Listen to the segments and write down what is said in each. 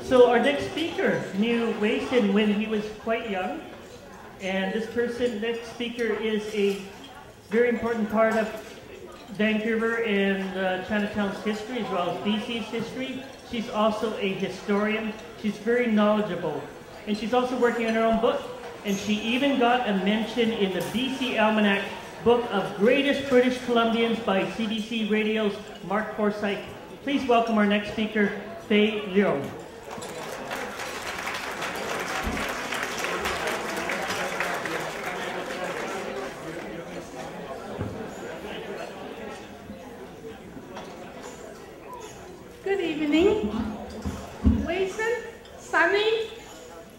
So our next speaker knew Wayson when he was quite young, and this next speaker is a very important part of Vancouver and Chinatown's history, as well as BC's history. She's also a historian. She's very knowledgeable, and she's also working on her own book. And she even got a mention in the BC Almanac Book of Greatest British Columbians by CBC Radio's Mark Forsyth. Please welcome our next speaker, Faye Leung. Good evening. Wayson, Sunny,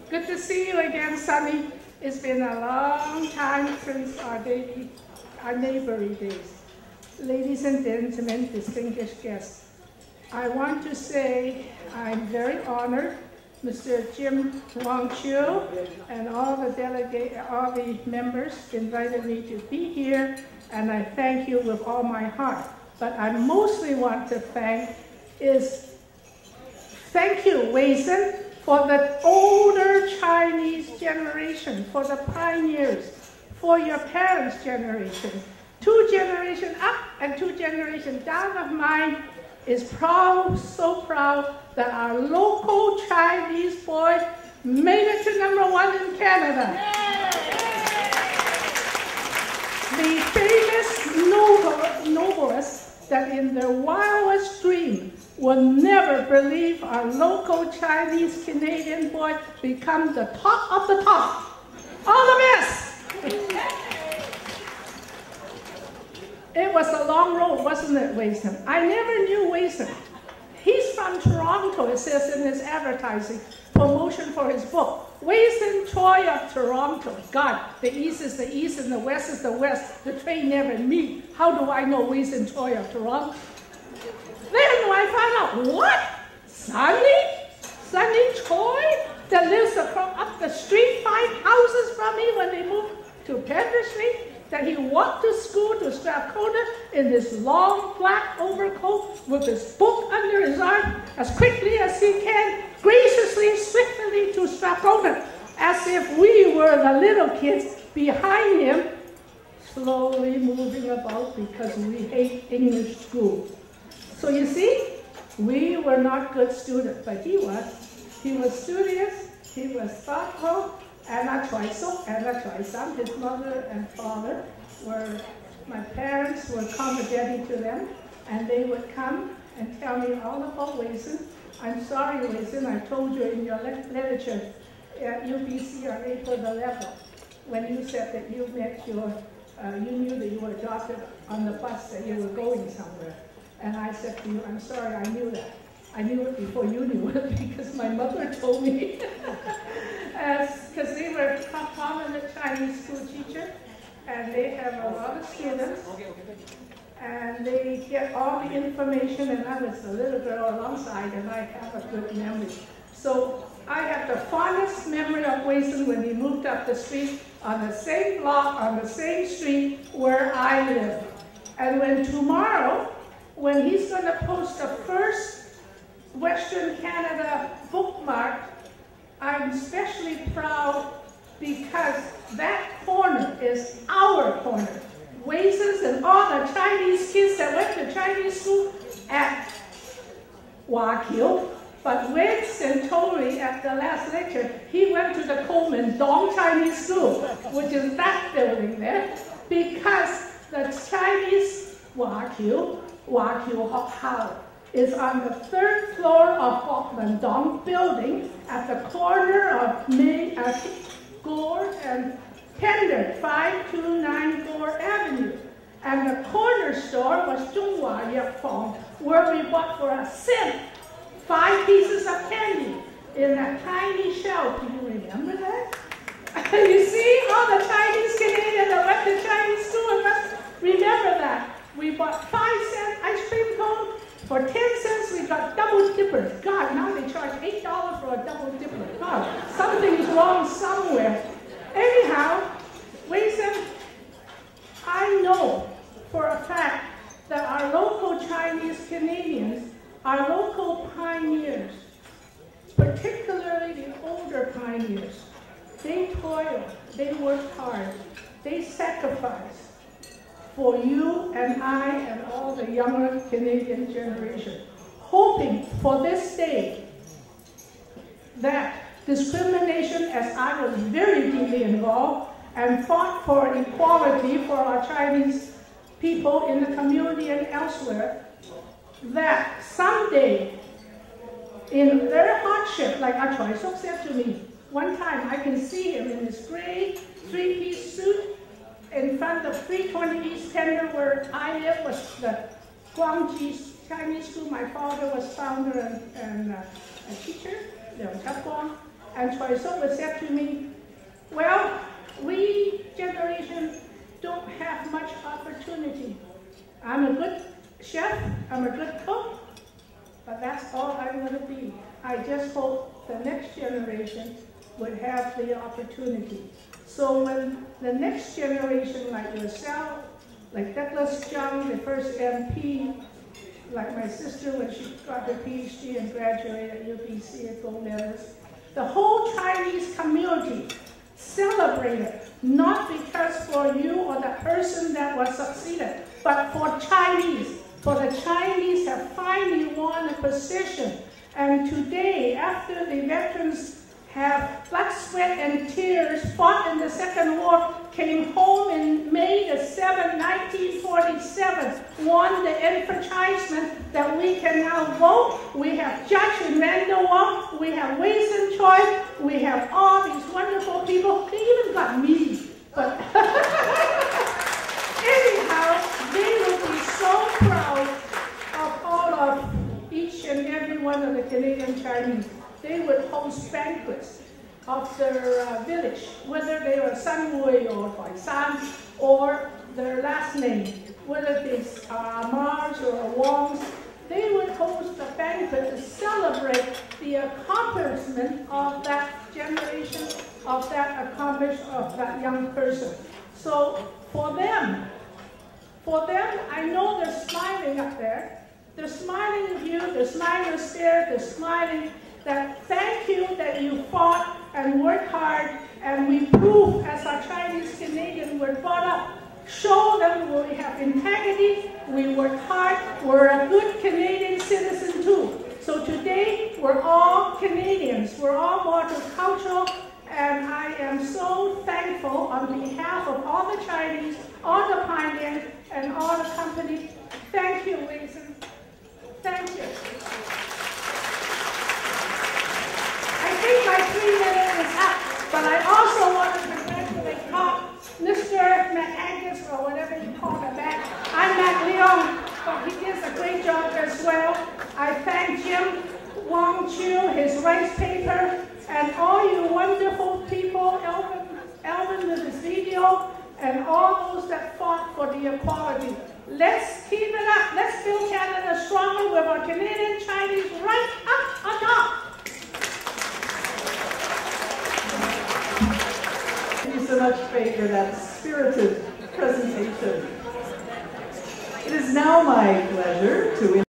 good to see you again, Sunny. It's been a long time since our neighborly days. Ladies and gentlemen, distinguished guests, I want to say I'm very honored Mr. Jim Wong-Chiu and all the members invited me to be here, and I thank you with all my heart. But I mostly want to thank you, Wayson, for the older Chinese generation, for the pioneers, for your parents' generation. 2 generations up and 2 generations down of mine is proud, so proud that our local Chinese boy made it to #1 in Canada. The famous novelists that in their wildest dream will never believe our local Chinese Canadian boy become the top of the top. All the best! It was a long road, wasn't it, Wayson? I never knew Wayson. He's from Toronto, it says in his advertising promotion for his book. Wayson Choy of Toronto. God, the East is the East and the West is the West. The train never meet. How do I know Wayson Choy of Toronto? Then I found out, what? Sunny Choy that lives up the street 5 houses from me when they moved to Pender Street, that he walked to school to Strathcona in this long black overcoat with his book under his arm as quickly as he can, graciously, swiftly to Strathcona, as if we were the little kids behind him, slowly moving about because we hate English school. So you see, we were not good students, but he was. He was studious, he was thoughtful, and I tried so, and I tried some. His mother and father my parents were comedy to them, and they would come and tell me all about Wayson. I'm sorry, Wayson, I told you in your literature at UBC on April the 11th, when you said that you met you knew that you were adopted on the bus, that you were going somewhere. And I said to you, I'm sorry, I knew that. I knew it before you knew it because my mother told me. Because they were a prominent Chinese school teacher, and they have a lot of students, and they get all the information, and I was a little girl alongside, and I have a good memory. So I have the fondest memory of Wayson when he moved up the street on the same block, on the same street where I live. And when tomorrow, when he's going to post the first Western Canada bookmark, I'm especially proud because that corner is our corner. Wayson's and all the Chinese kids that went to Chinese school at Waikiu, but Wayson told me at the last lecture, he went to the Coleman Dong Chinese School, which is that building there, because the Chinese Waikiu House is on the 3rd floor of Hoffman Dong building at the corner of Gore and Pender, 529 Gore Avenue. And the corner store was Zhonghua Yapfeng, where we bought for a cent 5 pieces of candy in that tiny shell. Do you remember that? You see, all the Chinese Canadians that went to Chinese school must remember that. We bought 5-cent ice cream cone. For 10 cents, we got double dippers. God, now they charge $8 for a double dipper. God, something's wrong somewhere. Anyhow, Wayson, I know for a fact that our local Chinese Canadians, our local pioneers, particularly older pioneers. They toiled, they worked hard, they sacrificed for you and I and all the younger Canadian generation, hoping for this day that discrimination, as I was very deeply involved and fought for equality for our Chinese people in the community and elsewhere, that someday, in their hardship, like Choy Sok said to me, one time I can see him in his gray three-piece suit in front of 320 East Tender, where I live, was the Guangji Chinese school. My father was founder and a teacher, and Choy Sok was said to me, well, we generation don't have much opportunity. I'm a good chef, I'm a good cook, but that's all I'm going to be. I just hope the next generation would have the opportunity. So when the next generation, like yourself, like Douglas Jung, the first MP, like my sister when she got her PhD and graduated at UBC at gold medalist, the whole Chinese community celebrated, not because for you or the person that was succeeded, but for Chinese. For the Chinese have finally won a position. And today, after the veterans have blood, sweat, and tears, fought in the Second War, came home in May the 7th, 1947, won the enfranchisement that we can now vote. We have Judge Emmanuel Wong, we have Wayson Choy, we have all these wonderful people. They even got me. But anyhow, they will be so proud of all of each and every one of the Canadian Chinese. They would host banquets of their village, whether they were Sanway or Waisan or their last name, whether it's Mars or Wongs. They would host a banquet to celebrate the accomplishment of that generation, of that accomplishment of that young person. So for them, I know they're smiling up there. They're smiling with you, they're smiling with Sarah, they're smiling that thank you that you fought and worked hard, and we prove as our Chinese Canadian were brought up, show them we have integrity, we work hard, we're a good Canadian citizen too. So today, we're all Canadians, we're all multicultural, and I am so thankful on behalf of all the Chinese, all the pioneers, and all the companies. Thank you, Wayson. Thank you. I think my 3 minutes is up, but I also want to congratulate Mr. McAngus, or whatever you call him back. I'm Mac Leung, but he does a great job as well. I thank Jim Wong Chiu, his rice paper, and all you wonderful people, Elvin with his video, and all those that fought for the equality. Let's keep it up. Let's build Canada stronger with our Canadian Chinese right up on top. Thank you so much, Faye, for that spirited presentation. It is now my pleasure to